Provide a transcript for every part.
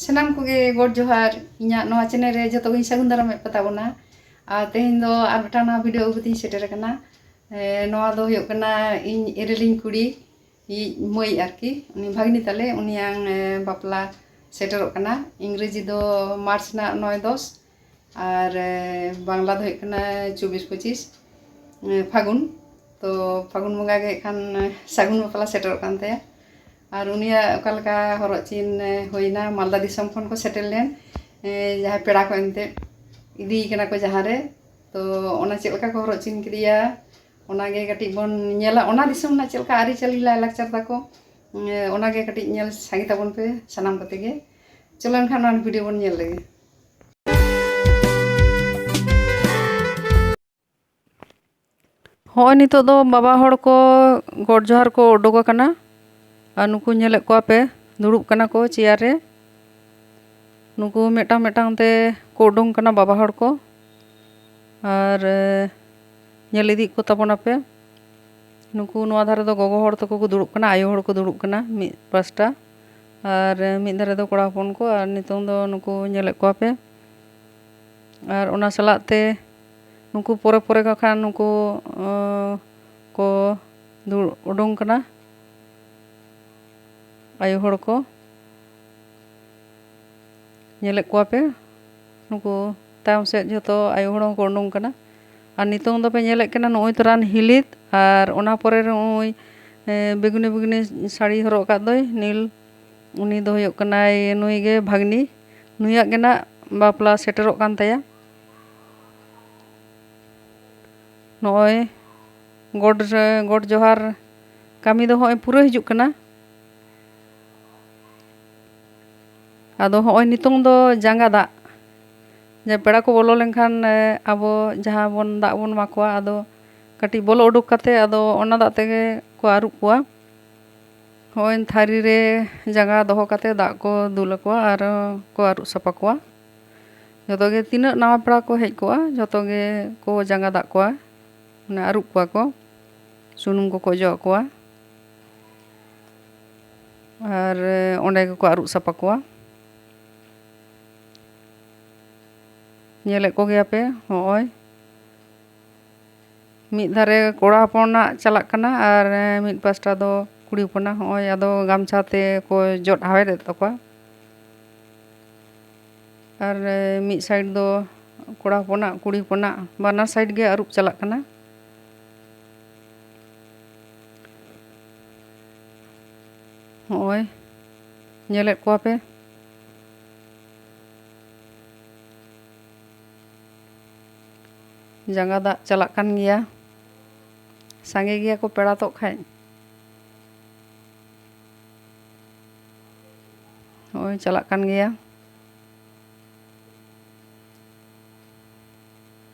ᱥᱟᱱᱟᱢ ᱠᱚᱜᱮ ᱜᱚᱰ ᱡᱚᱦᱟᱨ ᱤᱧᱟᱹᱜ ᱱᱚᱣᱟ ᱪᱮᱱᱮᱞ ᱨᱮ ᱡᱚᱛᱚ ᱜᱤᱧ ᱥᱟᱹᱜᱩᱱ ᱫᱟᱨᱟᱢᱮᱫ ᱯᱮ ᱛᱟᱵᱚᱱᱟ ᱟᱨ ᱛᱮᱦᱮᱧ ᱫᱚ ᱟᱨ ᱢᱤᱫᱴᱟᱝ ᱱᱚᱣᱟ ᱵᱷᱤᱰᱤᱭᱳ ᱟᱹᱜᱩ ᱠᱟᱛᱮᱧ ᱥᱮᱴᱮᱨ ᱟᱠᱟᱱᱟ। ᱱᱚᱣᱟ ᱫᱚ ᱦᱩᱭᱩᱜ ᱠᱟᱱᱟ ᱤᱧ ᱮᱨᱮᱞᱤᱧ ᱠᱩᱲᱤ ᱢᱟᱹᱭ ᱟᱨᱠᱤ ᱩᱱᱤ ᱵᱷᱟᱜᱽᱱᱤ ᱛᱟᱞᱮ ᱩᱱᱤᱭᱟᱝ ᱵᱟᱯᱞᱟ ᱥᱮᱴᱮᱨᱚᱜ ᱠᱟᱱᱟ। ᱤᱝᱨᱮᱡᱤ ᱫᱚ ᱢᱟᱨᱪ ᱨᱮᱱᱟᱜ 9-10 আর বাংলা ᱫᱚ ᱦᱩᱭᱩᱜ ᱠᱟᱱᱟ 24-25 ফাগুন। তো ফাগুন বঙ্গা ᱜᱮ ᱠᱷᱟᱱ ᱥᱟᱹᱜᱩᱱ ᱵᱟᱯᱞᱟ ᱥᱮᱴᱮᱨᱚᱜ ᱠᱟᱱ ᱛᱟᱭᱟ আর ᱩᱱᱤᱭᱟᱜ ᱚᱠᱟ ᱞᱮᱠᱟ ᱦᱚᱨᱚᱜ ᱪᱤᱱ ᱦᱩᱭᱱᱟ ᱢᱟᱞᱫᱟ ᱫᱤᱥᱚᱢ ᱠᱷᱚᱱ ᱠᱚ ᱥᱮᱴᱮᱨ ᱞᱮᱱ ᱡᱟᱦᱟᱸᱭ ᱯᱮᱲᱟ ᱠᱚ ᱮᱱᱛᱮ ᱤᱫᱤ ᱠᱟᱱᱟ ᱠᱚ ᱡᱟᱦᱟᱸ ᱨᱮ ᱛᱚ ᱚᱱᱟ ᱪᱮᱫ ᱞᱮᱠᱟ ᱠᱚ ᱦᱚᱨᱚᱜ ᱪᱤᱱ ᱠᱮᱫᱮᱭᱟ ᱚᱱᱟᱜᱮ ᱠᱟᱹᱴᱤᱡ ᱵᱚᱱ ᱧᱮᱞᱟ ᱚᱱᱟ ᱫᱤᱥᱚᱢ ᱨᱮᱱᱟᱜ ᱪᱮᱫ ᱞᱮᱠᱟ ᱟᱹᱨᱤᱪᱟᱹᱞᱤ ᱞᱟᱭᱼᱞᱟᱠᱪᱟᱨ ᱛᱟᱠᱚ ᱚᱱᱟᱜᱮ ᱠᱟᱹᱴᱤᱡ ᱧᱮᱞ ᱥᱟᱸᱜᱮ ᱛᱟᱵᱚᱱ ᱯᱮ ᱥᱟᱱᱟᱢ ᱠᱚᱛᱮ ᱜᱮ ᱪᱚᱞᱚ ᱮᱱᱠᱷᱟᱱ ᱚᱱᱟ ᱵᱷᱤᱰᱤᱭᱳ ᱵᱚᱱ ᱧᱮᱞ ᱞᱮᱜᱮ। ᱦᱚᱸᱜᱼᱚᱭ ᱱᱤᱛᱚᱜ ᱫᱚ ᱵᱟᱵᱟ ᱦᱚᱲ ᱠᱚ ᱜᱚᱰ ᱡᱚᱦᱟᱨ ᱠᱚ ᱩᱰᱩᱠ ᱟᱠᱟᱱᱟ ᱟᱨ ᱱᱩᱠᱩ ᱧᱮᱞᱮᱫ ᱠᱚᱣᱟ ᱯᱮ ᱫᱩᱲᱩᱵ ᱠᱟᱱᱟ ᱠᱚ ᱪᱮᱭᱟᱨ ᱨᱮ ᱱᱩᱠᱩ ᱢᱤᱫᱴᱟᱝ ᱢᱤᱫᱴᱟᱝ ᱛᱮ ᱠᱚ ᱩᱰᱩᱝ ᱠᱟᱱᱟ ᱵᱟᱵᱟ ᱦᱚᱲ ᱠᱚ ᱟᱨ ᱧᱮᱞ ᱤᱫᱤᱭᱮᱫ ᱠᱚ ᱛᱟᱵᱚᱱᱟᱯᱮ ᱱᱩᱠᱩ ᱱᱚᱣᱟ ᱫᱷᱟᱨᱮ ᱫᱚ ᱜᱚᱜᱚ ᱦᱚᱲ ᱛᱟᱠᱚ ᱠᱚ ᱫᱩᱲᱩᱵ ᱠᱟᱱᱟ ᱟᱭᱳ ᱦᱚᱲ ᱠᱚ ᱫᱩᱲᱩᱵ ᱠᱟᱱᱟ ᱢᱤᱫ ᱯᱟᱥᱴᱟ আর ᱢᱤᱫ ধারে ᱫᱚ ᱠᱚᱲᱟ ᱦᱚᱯᱚᱱ ᱠᱚ আর ᱱᱤᱛᱚᱝ ᱫᱚ ᱱᱩᱠᱩ ᱧᱮᱞᱮᱫ ᱠᱚᱣᱟ ᱯᱮ আর ᱚᱱᱟ ᱥᱟᱞᱟᱜ ᱛᱮ ᱱᱩᱠᱩ ᱯᱚᱨᱮ ᱯᱚᱨᱮ ᱠᱚ ᱠᱷᱟᱱ ᱱᱩᱠᱩ ᱠᱚ ᱩᱰᱩᱝ ᱠᱟᱱᱟ ᱟᱭᱳ ᱦᱚᱲ ᱠᱚ ᱧᱮᱞᱮᱫ ᱠᱚᱣᱟ ᱯᱮ ᱱᱩᱠᱩ ᱛᱟᱭᱚᱢ ᱥᱮᱫ ᱡᱷᱚᱛᱚ ᱟᱭᱳ ᱦᱚᱲ ᱦᱚᱸᱠᱚ ᱩᱰᱩᱝ ᱠᱟᱱᱟ আর ᱱᱤᱛᱚᱝ ᱫᱚᱯᱮ ᱧᱮᱞᱮᱫ ᱠᱟᱱᱟ ᱱᱚᱜᱼᱚᱭ ᱛᱚᱨᱟᱱ ᱦᱤᱞᱤᱛ আর ᱚᱱᱟ ᱯᱚᱨᱮ ᱱᱚᱜᱼᱚᱭ বেগুনি বেগুনি শাড়ি হরᱚᱜ ᱟᱠᱟᱫ ᱫᱚᱭ নীল উনি ᱫᱚ ᱦᱩᱭᱩᱜ ᱠᱟᱱᱟᱭ ᱱᱩᱭ ᱜᱮ ᱵᱷᱟᱜᱽᱱᱤ ᱱᱩᱭᱟᱜ ᱜᱮ ᱱᱟᱜ ᱵᱟᱯᱞᱟ ᱥᱮᱴᱮᱨᱚᱜ ᱠᱟᱱ ᱛᱟᱭᱟ ᱱᱚᱜᱼᱚᱭ ᱜᱚᱰ ᱡᱚᱦᱟᱨ ᱠᱟᱹᱢᱤ ᱫᱚ ᱦᱚᱸᱜᱼᱚᱭ ᱯᱩᱨᱟᱹ ᱦᱤᱡᱩᱜ ᱠᱟᱱᱟ ᱟᱫᱚ ᱦᱚᱸᱜᱼᱚᱭ ᱱᱤᱛᱚᱝ ᱫᱚ ᱡᱟᱸᱜᱟ ᱫᱟᱜ ᱡᱮ ᱯᱮᱲᱟ ᱠᱚ ᱵᱚᱞᱚ ᱞᱮᱱᱠᱷᱟᱱ ᱟᱵᱚ ᱡᱟᱦᱟᱸ ᱵᱚᱱ ᱫᱟᱜ ᱵᱚᱱ ᱮᱢᱟ ᱠᱚᱣᱟ ᱟᱫᱚ ᱠᱟᱹᱴᱤᱡ ᱵᱚᱞᱚ ᱩᱰᱩᱠ ᱠᱟᱛᱮ ᱟᱫᱚ ᱚᱱᱟ ᱫᱟᱜ ᱛᱮᱜᱮ ᱠᱚ ᱟᱹᱨᱩᱵ ᱠᱚᱣᱟ ᱦᱚᱸᱜᱼᱚᱭ ᱛᱷᱟᱹᱨᱤ ᱨᱮ ᱡᱟᱸᱜᱟ ᱫᱚᱦᱚ ᱠᱟᱛᱮ ᱫᱟᱜ ᱠᱚ ᱫᱩᱞ ᱟᱠᱚᱣᱟ ᱟᱨ ᱠᱚ ᱟᱹᱨᱩᱵ ᱥᱟᱯᱷᱟ ᱠᱚᱣᱟ ᱡᱚᱛᱚ ᱜᱮ ᱛᱤᱱᱟᱹᱜ ᱱᱟᱣᱟ ᱯᱮᱲᱟ ᱠᱚ ᱦᱮᱡ ᱠᱚᱜᱼᱟ ᱡᱚᱛᱚ ᱜᱮ ᱠᱚ ᱡᱟᱸᱜᱟ ᱫᱟᱜ ᱠᱚᱣᱟ ᱢᱟᱱᱮ ᱟᱹᱨᱩᱵ ᱠᱚᱣᱟ ᱠᱚ ᱥᱩᱱᱩᱢ ᱠᱚᱠᱚ ᱚᱡᱚᱜ ᱟᱠᱚᱣᱟ আর ᱚᱸᱰᱮ ᱜᱮᱠᱚ ᱟᱹᱨᱩᱵ ᱥᱟᱯᱷᱟ ᱠᱚᱣᱟ ᱧᱮᱞᱮᱫ ᱠᱚᱜᱮᱭᱟ ᱯᱮ ᱦᱚᱸᱜᱼᱚᱭ ᱢᱤᱫ ᱫᱷᱟᱨᱮ ᱠᱚᱲᱟ ᱦᱚᱯᱚᱱᱟᱜ ᱪᱟᱞᱟᱜ ᱠᱟᱱᱟ ᱟᱨ ᱢᱤᱫ ᱯᱟᱥᱴᱟ ᱫᱚ ᱠᱩᱲᱤ ᱦᱚᱯᱚᱱᱟᱜ ᱦᱚᱸᱜᱼᱚᱭ ᱟᱫᱚ ᱜᱟᱢᱪᱷᱟ ᱛᱮ ᱠᱚ ᱡᱚᱫ ᱦᱟᱣᱮᱫᱮᱫ ᱛᱟᱠᱚᱣᱟ আর ᱢᱤᱫ ᱥᱟᱭᱤᱰ ᱫᱚ ᱠᱚᱲᱟ ᱦᱚᱯᱚᱱᱟᱜ ᱠᱩᱲᱤ ᱦᱚᱯᱚᱱᱟᱜ ᱵᱟᱱᱟᱨ ᱥᱟᱭᱤᱰ ᱜᱮ ᱟᱹᱨᱩᱵ ᱪᱟᱞᱟᱜ ᱠᱟᱱᱟ ᱦᱚᱸᱜᱼᱚᱭ ᱧᱮᱞᱮᱫ ᱠᱚᱣᱟ ᱯᱮ ᱡᱟᱸᱜᱟ ᱫᱟᱜ ᱪᱟᱞᱟᱜ ᱠᱟᱱ ᱜᱮᱭᱟ ᱥᱟᱸᱜᱮ ᱜᱮᱭᱟ ᱠᱚ ᱯᱮᱲᱟ ᱛᱚᱜ ᱠᱷᱟᱡ ᱦᱚᱸᱜᱼᱚᱭ ᱪᱟᱞᱟᱜ ᱠᱟᱱ ᱜᱮᱭᱟ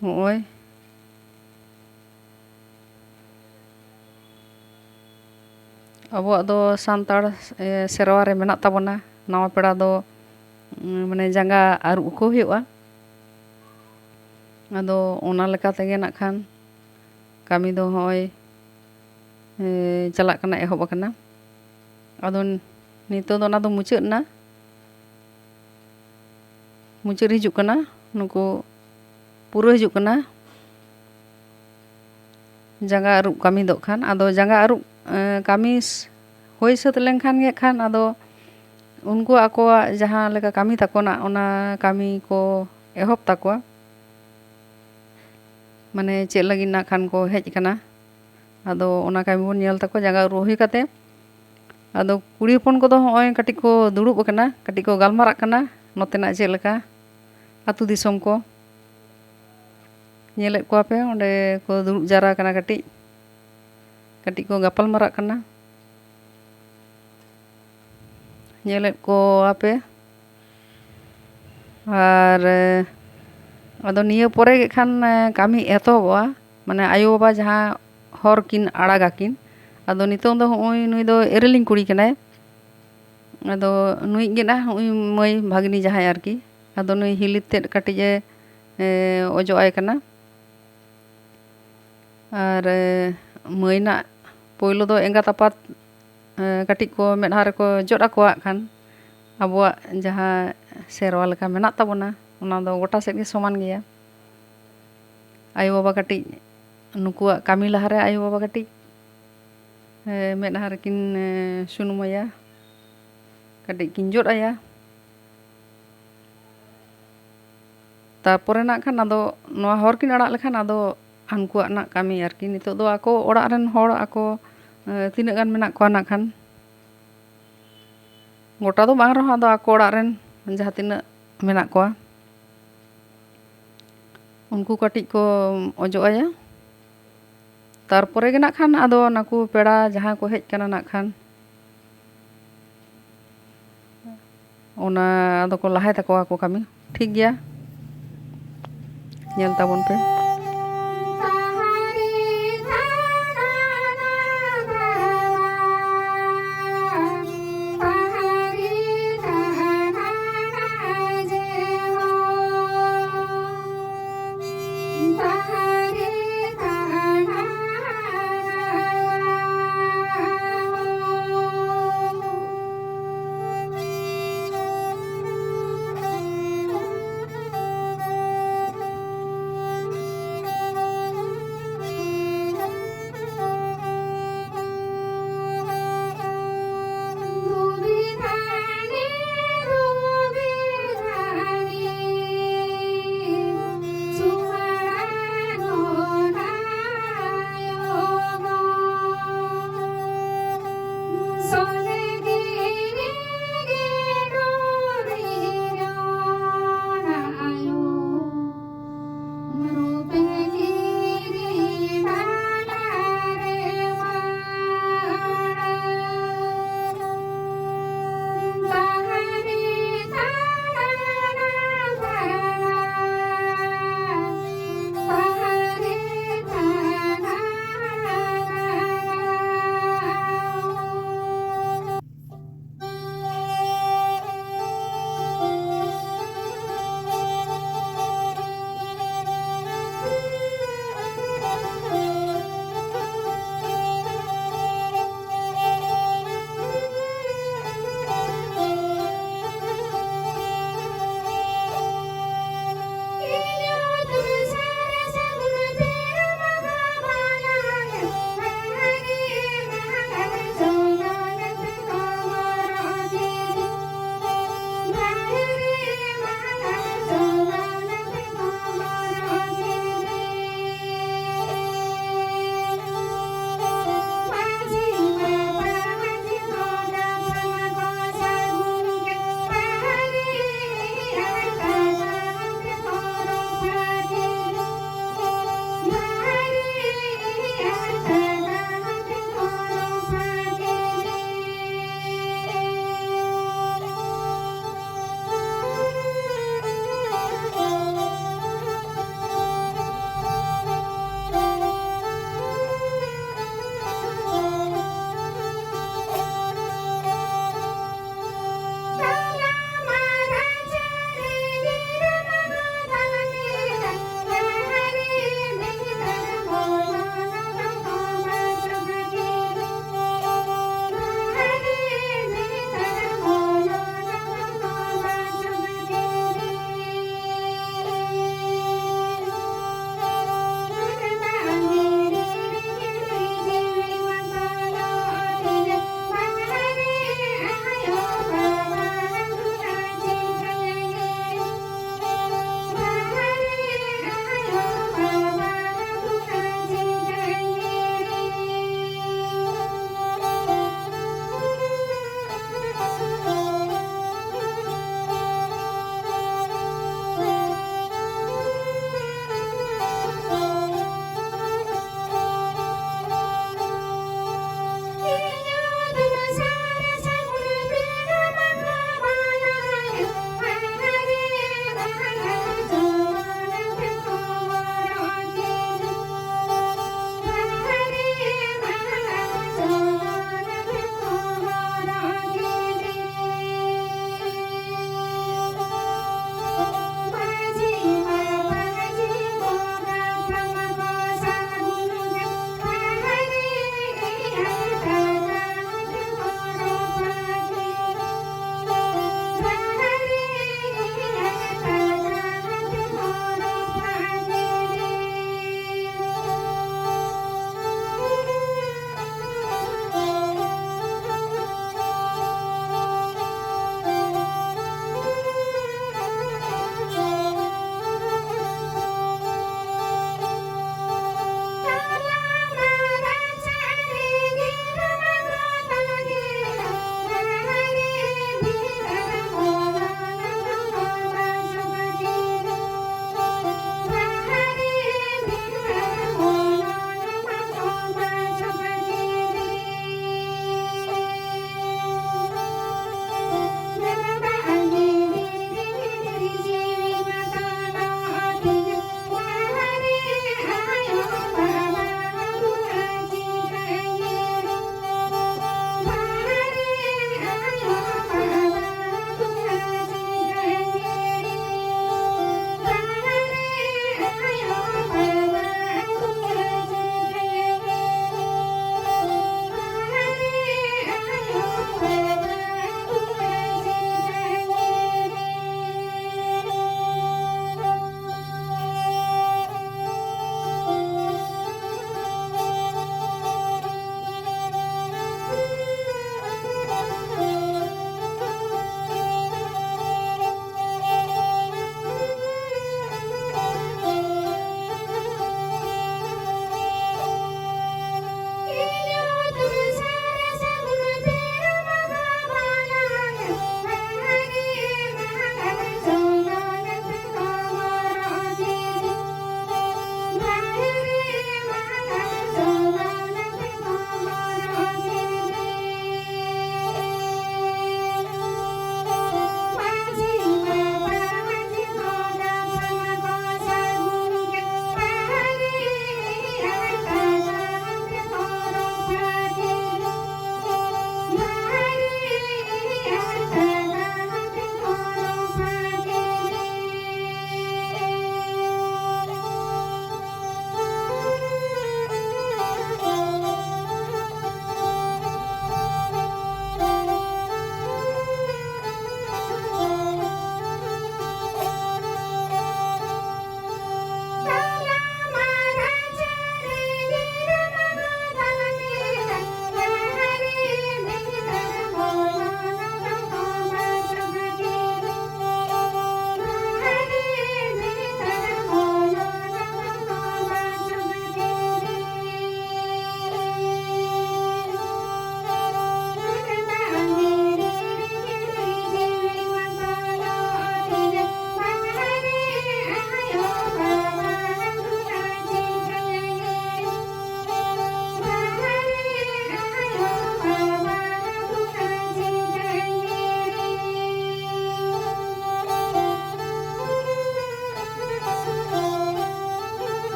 ᱦᱚᱸᱜᱼᱚᱭ ᱟᱵᱚᱣᱟᱜ ᱫᱚ ᱥᱟᱱᱛᱟᱲ ᱥᱮᱨᱣᱟ ᱨᱮ ᱢᱮᱱᱟᱜ ᱛᱟᱵᱚᱱᱟ ᱱᱟᱣᱟ ᱯᱮᱲᱟ ᱫᱚ ᱢᱟᱱᱮ ᱡᱟᱸᱜᱟ ᱟᱹᱨᱩᱵ ᱠᱚ ᱦᱩᱭᱩᱜᱼᱟ ᱟᱫᱚ ᱚᱱᱟ ᱞᱮᱠᱟ ᱛᱮᱜᱮ ᱱᱟᱜ ᱠᱷᱟᱱ ᱠᱟᱹᱢᱤ ᱫᱚ ᱦᱚᱸᱜᱼᱚᱭ ᱪᱟᱞᱟᱜ ᱠᱟᱱᱟ ᱮᱦᱚᱵ ᱟᱠᱟᱱᱟ ᱟᱫᱚ ᱱᱤᱛᱚᱜ ᱫᱚ ᱚᱱᱟ ᱫᱚ ᱢᱩᱪᱟᱹᱫ ᱮᱱᱟ ᱢᱩᱪᱟᱹᱫ ᱦᱤᱡᱩᱜ ᱠᱟᱱᱟ ᱱᱩᱠᱩ ᱯᱩᱨᱟᱹ ᱦᱤᱡᱩᱜ ᱠᱟᱱᱟ ᱡᱟᱸᱜᱟ ᱟᱹᱨᱩᱵ ᱠᱟᱹᱢᱤ ᱫᱚ ᱠᱷᱟᱱ ᱟᱫᱚ ᱡᱟᱸᱜᱟ ᱟᱹᱨᱩᱵ ᱠᱟᱹᱢᱤ ᱦᱩᱭ ᱥᱟᱹᱛ ᱞᱮᱱᱠᱷᱟᱱ ᱜᱮ ᱠᱷᱟᱱ ᱟᱫᱚ ᱩᱱᱠᱩ ᱟᱠᱚᱣᱟᱜ ᱡᱟᱦᱟᱸ ᱞᱮᱠᱟ ᱠᱟᱹᱢᱤ ᱛᱟᱠᱚᱱᱟ ᱚᱱᱟ ᱠᱟᱹᱢᱤ ᱠᱚ ᱮᱦᱚᱵ ᱛᱟᱠᱚᱣᱟ ᱢᱟᱱᱮ ᱪᱮᱫ ᱞᱟᱹᱜᱤᱫ ᱱᱟᱜ ᱠᱷᱟᱱ ᱠᱚ ᱦᱮᱡ ᱟᱠᱟᱱᱟ ᱟᱫᱚ ᱚᱱᱟ ᱠᱟᱹᱢᱤ ᱵᱚᱱ ᱧᱮᱞ ᱛᱟᱠᱚ ᱡᱟᱸᱜᱟ ᱟᱹᱨᱩᱵ ᱦᱩᱭ ᱠᱟᱛᱮ ᱟᱫᱚ ᱠᱩᱲᱤ ᱦᱚᱯᱚᱱ ᱠᱚᱫᱚ ᱦᱚᱸᱜᱼᱚᱭ ᱠᱟᱹᱴᱤᱡ ᱠᱚ ᱫᱩᱲᱩᱵ ᱟᱠᱟᱱᱟ ᱠᱟᱹᱴᱤᱡ ᱠᱚ ᱜᱟᱞᱢᱟᱨᱟᱜ ᱠᱟᱱᱟ ᱱᱚᱛᱮᱱᱟᱜ ᱪᱮᱫ ᱞᱮᱠᱟ ᱟᱹᱛᱩ ᱫᱤᱥᱚᱢ ᱠᱚ ᱧᱮᱞᱮᱫ ᱠᱚᱣᱟ ᱯᱮ ᱚᱸᱰᱮ ᱠᱚ ᱫᱩᱲᱩᱵ ᱡᱟᱣᱨᱟ ᱟᱠᱟᱱᱟ ᱠᱟᱹᱴᱤᱡ ᱠᱟᱹᱴᱤᱡ ᱠᱚ ᱜᱟᱯᱟᱞ ᱢᱟᱨᱟᱜ ᱠᱟᱱᱟ ᱧᱮᱞᱮᱫ ᱠᱚᱣᱟ ᱯᱮ আর ᱟᱫᱚ ᱱᱤᱭᱟᱹ ᱯᱚᱨᱮ ᱜᱮ ᱠᱷᱟᱱ ᱠᱟᱹᱢᱤ ᱮᱛᱚᱦᱚᱵᱚᱜᱼᱟ ᱢᱟᱱᱮ ᱟᱭᱳ ᱵᱟᱵᱟ ᱡᱟᱦᱟᱸ ᱦᱚᱨ ᱠᱤᱱ ᱟᱲᱟᱜᱟᱠᱤᱱ ᱟᱫᱚ ᱱᱤᱛᱚᱝ ᱫᱚ ᱦᱚᱸᱜᱼᱚᱭ ᱱᱩᱭ ᱫᱚ ᱮᱨᱮᱞᱤᱧ ᱠᱩᱲᱤ ᱠᱟᱱᱟᱭ ᱟᱫᱚ ᱱᱩᱭ ᱜᱮ ᱱᱟᱜ ᱦᱚᱸᱜᱼᱚᱭ ᱢᱟᱹᱭ ᱵᱷᱟᱜᱽᱱᱤ ᱡᱟᱦᱟᱸᱭ ᱟᱨᱠᱤ ᱟᱫᱚ ᱱᱩᱭ ᱦᱤᱞᱤᱛ ᱛᱮᱫ ᱠᱟᱹᱴᱤᱡ ᱚᱡᱚᱜ ᱟᱭ ᱠᱟᱱᱟ আর ᱢᱟᱹᱭ ᱱᱟᱜ ᱯᱳᱭᱞᱳ ᱫᱚ ᱮᱸᱜᱟᱛ ᱟᱯᱟᱛ ᱠᱟᱹᱴᱤᱡ ᱠᱚ ᱢᱮᱫᱦᱟ ᱨᱮᱠᱚ ᱡᱚᱫ ᱟᱠᱚᱣᱟᱜ ᱠᱷᱟᱱ abuak jaha serwa leka menak tabona ona do gota sed ge soman geya. Ayo baba katik nukuak kami lahare ayo baba katik medha rekin sunum aya katik kin jot aya. Tarpore nak khan ado noa hor kin arak lekhan ado hankuak nak kami arki nitok do ako orak ren hor ako tinaak gan menak koa nak khan gota do bang rehon ado ako orak ren jaha tinaak menak koa unku katik ko ojok aya. Tarpore ge nak khan ado naku pera jaha ko hej kana nak khan ona ado ko lahay takoa ko kami ठीक गया nyel tabon pe.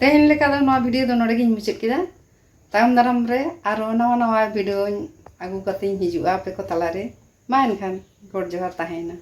तेहन लेका दो नवा video दो नोडे गिन मुचाद केदा तायम दाराम रे आरो नवा नवा वीडियो आगू कते हिजुआ पे को तला रे मा एनखान गॉड जोहार ताहेना।